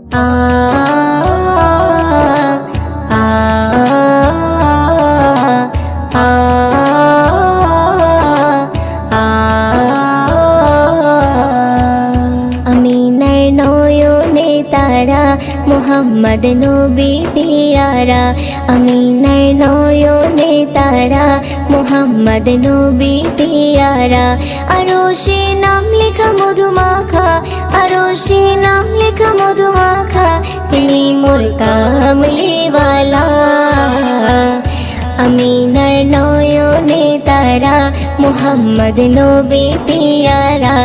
আমিনার নয়নে তারা মুহাম্মদ নবী পিয়ারা, আমিনার নয়নে তারা মুহাম্মদ নবী পিয়ারা। আরশে নাম লেখা মধুমাখা, আরশে নাম লেখা মধুমাখা, তিনি মোর কামলিওয়ালা। আমিনার নয়নে তারা মুহাম্মদ নবী পিয়ারা,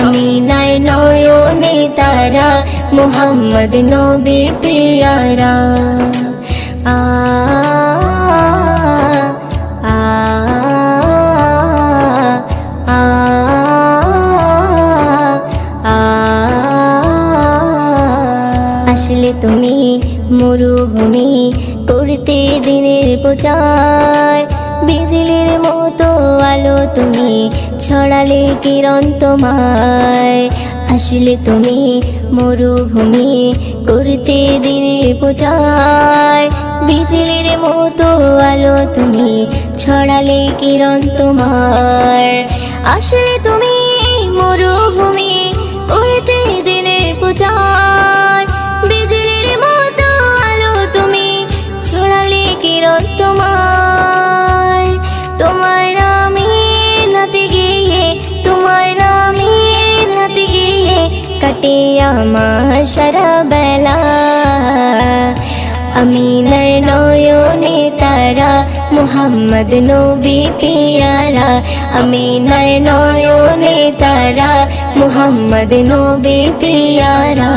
আমিনার নয়নে তারা মুহাম্মদ নবী পিয়ারা। আ আ আ আসলে তুমি মরুভূমি করতে দিনের প্রচার, বিজলির মতো আলো তুমি ছড়ালে কিরণ তোমায়। আসলে তুমি মরুভূমি করতে দিনের প্রচার, বিজলির মতো আলো তুমি ছড়ালে কিরণ তোমার। আসলে তুমি মরুভূমি করতে দিনের প্রচার, বিজলির মতো আলো তুমি ছড়ালে কিরণ তোমার। তোমার নামে নাতে গিয়ে, তোমার নামে নাতে গিয়ে কাটে আমার সারা বেলা। আমিনার নয়নে তারা মুহাম্মদ নবী পিয়ারা, আমিনার নয়নে তারা মুহাম্মদ নবী পিয়ারা।